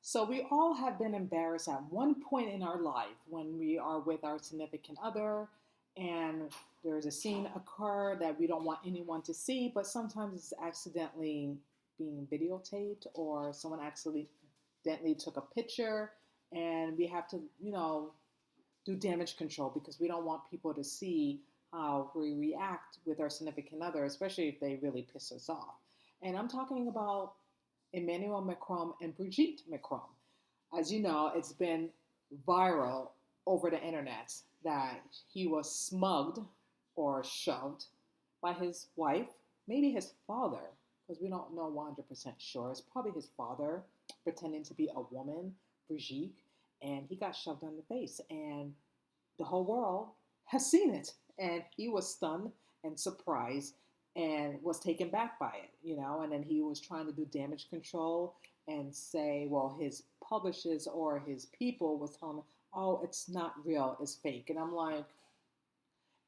So we all have been embarrassed at one point in our life when we are with our significant other and there's a scene occur that we don't want anyone to see, but sometimes it's accidentally being videotaped or someone accidentally took a picture and we have to, do damage control because we don't want people to see how we react with our significant other, especially if they really piss us off. And I'm talking about Emmanuel Macron and Brigitte Macron. As you know, it's been viral over the internet that he was smugged or shoved by his wife, maybe his father, because we don't know 100% sure. It's probably his father pretending to be a woman, Brigitte, and he got shoved on the face. And the whole world has seen it. And he was stunned and surprised and was taken back by it. And then he was trying to do damage control and say, well, his publishers or his people was telling him, oh, it's not real, it's fake. And I'm like,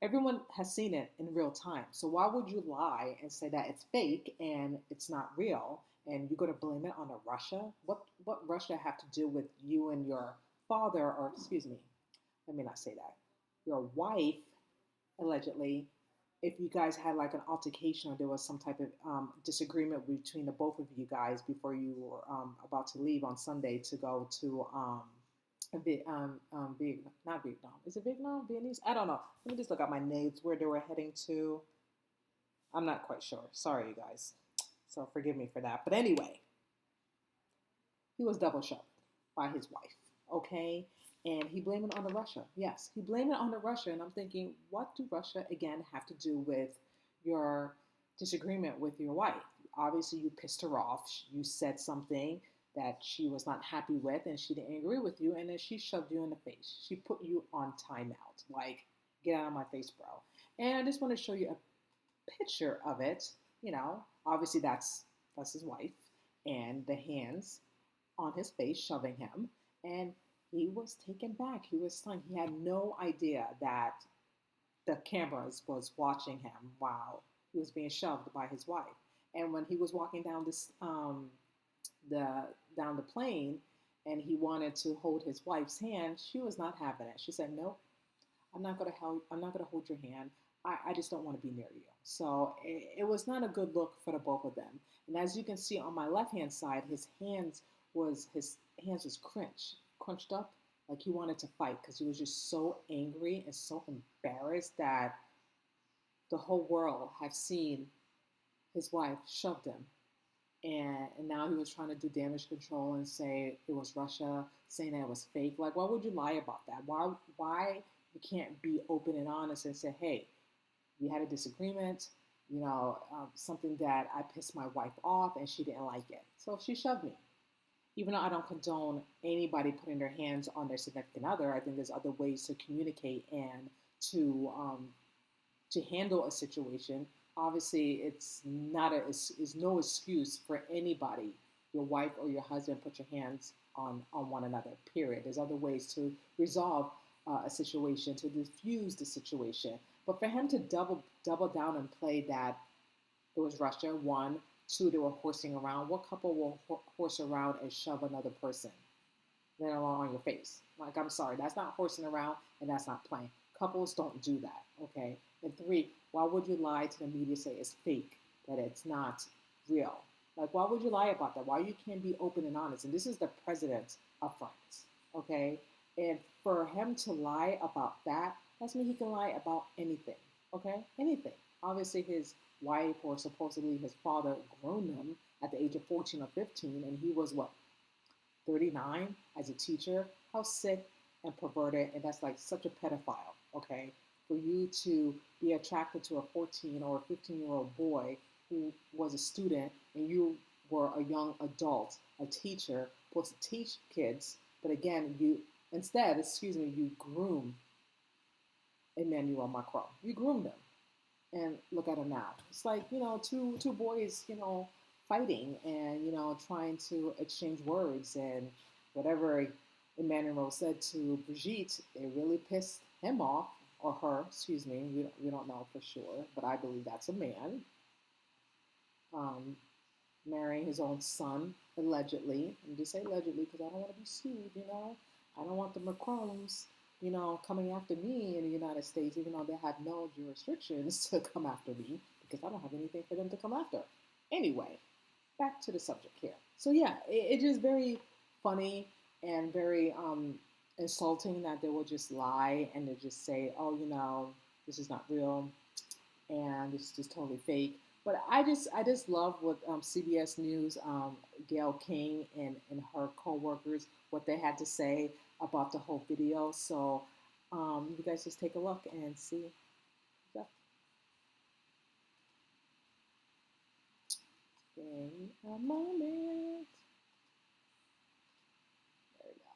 everyone has seen it in real time. So why would you lie and say that it's fake and it's not real? And you're going to blame it on Russia? What Russia have to do with you and your father, or excuse me, let me not say that, your wife, allegedly, if you guys had like an altercation or there was some type of disagreement between the both of you guys before you were about to leave on Sunday to go to not Vietnam. Is it Vietnam? Vietnamese? I don't know. Let me just look at my notes where they were heading to. I'm not quite sure. Sorry, you guys. So forgive me for that. But anyway, he was double shoved by his wife. Okay? And he blamed it on the Russia. Yes, he blamed it on the Russia. And I'm thinking, what do Russia, again, have to do with your disagreement with your wife? Obviously, you pissed her off. You said something that she was not happy with, and she didn't agree with you, and then she shoved you in the face. She put you on timeout. Like, get out of my face, bro. And I just want to show you a picture of it. Obviously that's his wife, and the hands on his face shoving him. And he was taken back. He was stunned. He had no idea that the cameras was watching him while he was being shoved by his wife. And when he was walking down the plane, and he wanted to hold his wife's hand, she was not having it. She said, "Nope, I'm not gonna hold your hand. I just don't want to be near you." So it was not a good look for the both of them. And as you can see on my left hand side, his hands was crunched up, like he wanted to fight because he was just so angry and so embarrassed that the whole world have seen his wife shoved him. And now he was trying to do damage control and say it was Russia, saying that it was fake. Like, why would you lie about that? Why you can't be open and honest and say, hey, we had a disagreement, something that I pissed my wife off and she didn't like it. So she shoved me. Even though I don't condone anybody putting their hands on their significant other, I think there's other ways to communicate and to handle a situation. Obviously, it's not is no excuse for anybody, your wife or your husband, put your hands on one another. Period. There's other ways to resolve a situation, to diffuse the situation. But for him to double down and play that it was Russia, one, two, they were horsing around. What couple will horse around and shove another person, let alone on your face? Like, I'm sorry, that's not horsing around and that's not playing. Couples don't do that, okay? And three, why would you lie to the media, say it's fake, that it's not real? Like, why would you lie about that? Why you can't be open and honest? And this is the president of France, okay? And for him to lie about that means he can lie about anything, okay? Anything. Obviously, his wife or supposedly his father groomed him at the age of 14 or 15, and he was what, 39 as a teacher? How sick and perverted, and that's like such a pedophile, okay? For you to be attracted to a 14 or 15-year-old boy who was a student and you were a young adult, a teacher, supposed to teach kids, but again, you groom Emmanuel Macron. You groomed him. And look at him now. It's like, two boys, fighting and, trying to exchange words, and whatever Emmanuel said to Brigitte, it really pissed him off, or her, excuse me. We don't know for sure, but I believe that's a man. marrying his own son, allegedly. I'm just say allegedly because I don't want to be sued, you know. I don't want the Macrons, you know, coming after me in the United States, even though they have no jurisdictions to come after me because I don't have anything for them to come after. Anyway, back to the subject here. So yeah, it's just very funny and very insulting that they will just lie and they just say, oh, you know, this is not real and this is just totally fake. But I just love what CBS News, Gail King and her co-workers, what they had to say about the whole video. So you guys just take a look and see. In a moment. There we go.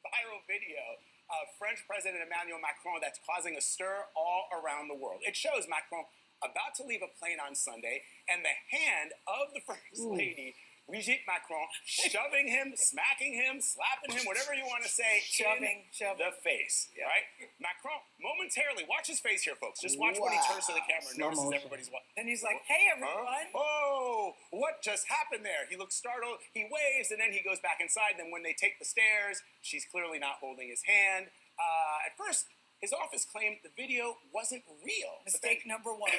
Viral video of French President Emmanuel Macron that's causing a stir all around the world. It shows Macron about to leave a plane on Sunday, and the hand of the First Lady, Brigitte Macron, shoving him, smacking him, slapping him, whatever you want to say, shoving the face, right? Macron, momentarily, watch his face here, folks. Just watch when he turns to the camera and notices everybody's watching. And he's like, hey, everyone. Oh, what just happened there? He looks startled, he waves, and then he goes back inside. Then when they take the stairs, she's clearly not holding his hand. At first, his office claimed the video wasn't real. Mistake number one.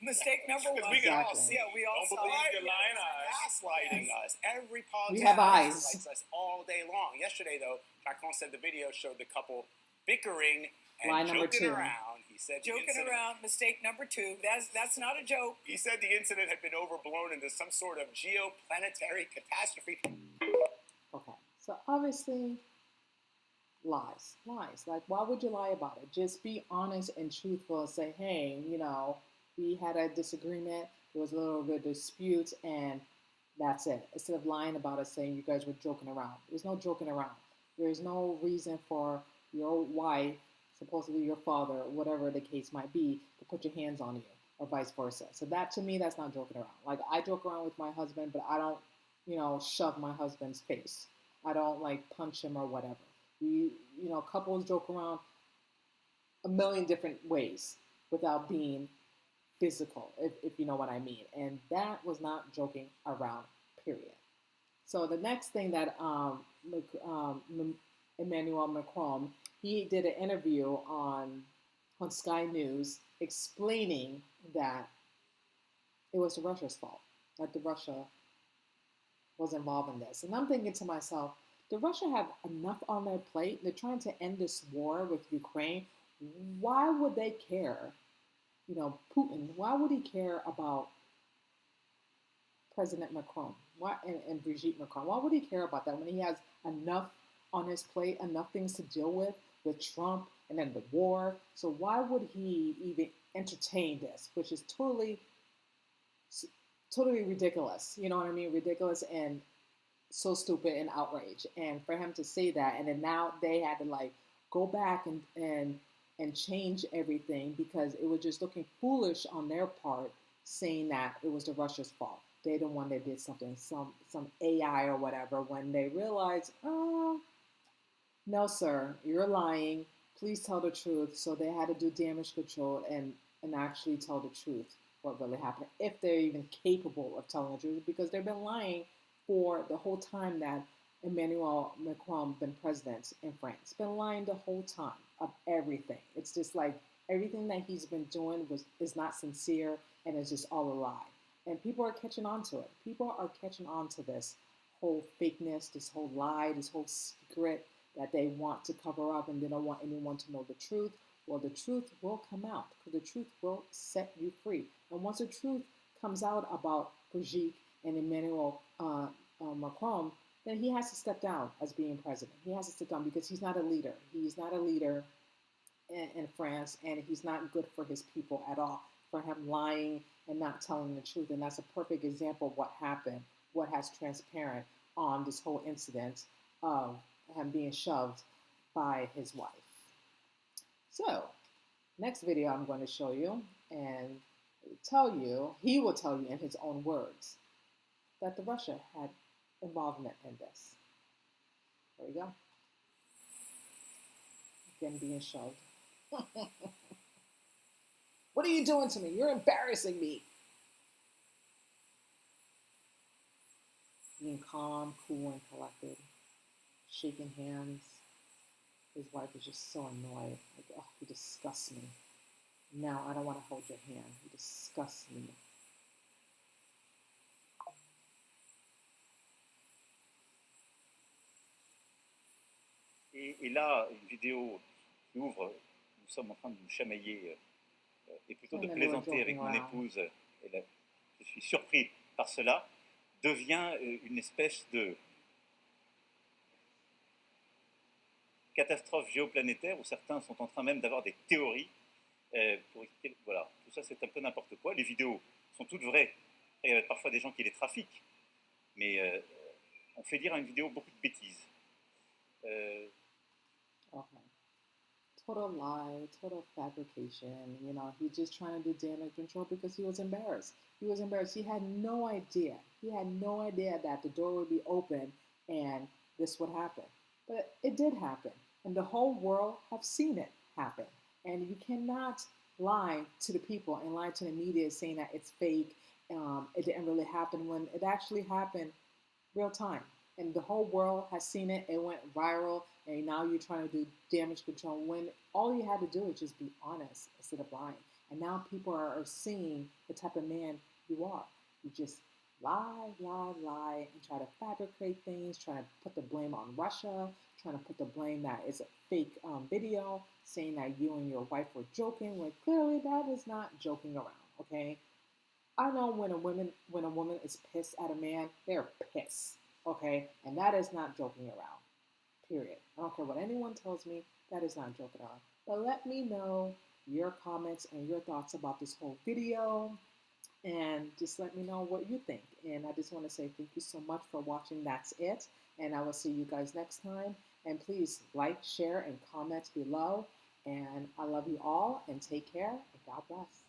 Mistake number one. We can all see it. We all don't believe your lying eyes. Gaslighting us. Every politician We have eyes. gaslights us all day long. Yesterday, though, Macron said the video showed the couple bickering and Line number joking 2. around. He said Joking around. Mistake number 2. That's not a joke. He said the incident had been overblown into some sort of geoplanetary catastrophe. Okay, so obviously, lies. Like, why would you lie about it? Just be honest and truthful and say, hey, you know, we had a disagreement, there was a little bit of dispute, and that's it. Instead of lying about it, saying you guys were joking around. There's no joking around. There's no reason for your wife, supposedly your father, whatever the case might be, to put your hands on you, or vice versa. So that, to me, that's not joking around. Like, I joke around with my husband, but I don't, you know, shove my husband's face. I don't, like, punch him or whatever. Couples joke around a million different ways without being physical, if you know what I mean. And that was not joking around, period. So the next thing that Emmanuel Macron, he did an interview on Sky News explaining that it was Russia's fault, that the Russia was involved in this. And I'm thinking to myself, did Russia have enough on their plate? They're trying to end this war with Ukraine. Why would they care? You know, Putin, why would he care about President Macron and Brigitte Macron? Why would he care about that when he has enough on his plate, enough things to deal with Trump and then the war? So why would he even entertain this, which is totally ridiculous? You know what I mean? Ridiculous and so stupid and outrage. And for him to say that, and then now they had to like go back and change everything because it was just looking foolish on their part, saying that it was the Russia's fault. They're the one that did something, some AI or whatever, when they realized, oh, no, sir, you're lying. Please tell the truth. So they had to do damage control and actually tell the truth, what really happened, if they're even capable of telling the truth, because they've been lying for the whole time that Emmanuel Macron been president in France. Been lying the whole time of everything. It's just like everything that he's been doing is not sincere and it's just all a lie. And people are catching on to it. People are catching on to this whole fakeness, this whole lie, this whole secret that they want to cover up and they don't want anyone to know the truth. Well, the truth will come out because the truth will set you free. And once the truth comes out about Brigitte and Emmanuel Macron, then he has to step down as being president. He has to step down because he's not a leader. He's not a leader in France, and he's not good for his people at all, for him lying and not telling the truth. And that's a perfect example of what happened, what has transparent on this whole incident of him being shoved by his wife. So, next video I'm going to show you and he will tell you in his own words that the Russia had involvement in this. There we go. Again, being shoved. What are you doing to me? You're embarrassing me. looking calm, cool, and collected, shaking hands. His wife is just so annoyed. Like, oh, he disgusts me. Now I don't want to hold your hand. He disgusts me. Et là, une vidéo qui ouvre, nous sommes en train de nous chamailler et plutôt de plaisanter avec mon épouse, et je suis surpris par cela, devient une espèce de catastrophe géoplanétaire où certains sont en train même d'avoir des théories pour expliquer, voilà, tout ça c'est un peu n'importe quoi. Les vidéos sont toutes vraies. Il y a parfois des gens qui les trafiquent, mais on fait dire à une vidéo beaucoup de bêtises. Okay. Total lie, total fabrication. You know, he's just trying to do damage control because he was embarrassed. He was embarrassed. He had no idea. He had no idea that the door would be open and this would happen. But it did happen. And the whole world have seen it happen. And you cannot lie to the people and lie to the media saying that it's fake. It didn't really happen when it actually happened real time. And the whole world has seen it. It went viral, and now you're trying to do damage control when all you had to do is just be honest instead of lying. And now people are seeing the type of man you are. You just lie, lie, lie, and try to fabricate things, trying to put the blame on Russia, trying to put the blame that it's a fake video, saying that you and your wife were joking, when clearly that is not joking around, okay? I know when a woman is pissed at a man, they're pissed. Okay, and that is not joking around, period. I don't care what anyone tells me, that is not joking around. But let me know your comments and your thoughts about this whole video, and just let me know what you think. And I just want to say thank you so much for watching. That's it, and I will see you guys next time. And please like, share, and comment below. And I love you all, and take care, and God bless.